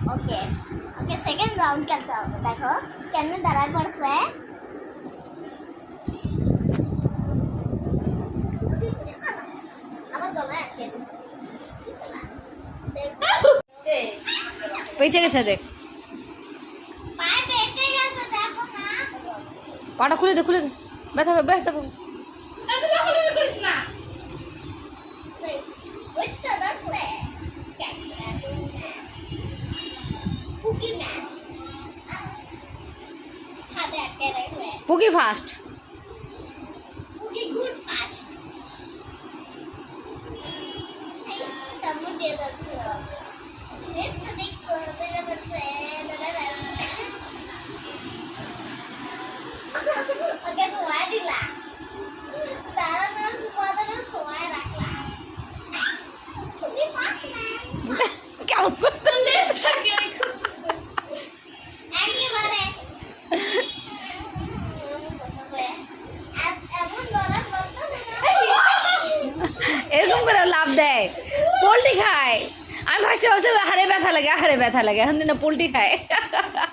ওকে okay second round খেলতে হবে দেখো কেমনে দাঁড়ায় পড়ছে আমার গলায় আছে পেঁচে গেছে দেখ পায়ে পেঁচে গেছে দেখো না পাটা খুলে দে ব্যথা হবে ব্যথা পাবে ওই তো দেখলে ফুকি ম্যান হাতে আটকে রাখলে পুকি ফাস্ট ফুকি গুড ফাস্ট এই তামু দিয়ে দাও দেখতে দেখতে তোরা বলছে ওকে সময় দিলা দাঁড়ানোর কতটা সময় রাখলা তুমি ফাস্ট ম্যান কেমন করতে একেবারে এমন ধরার কথা এরকম করে লাভ দেয় পোল্ট্রি খায় আমি ফার্স্টে ভাবছি হাড়ে ব্যথা লাগে এখন না পোল্ট্রি খায় না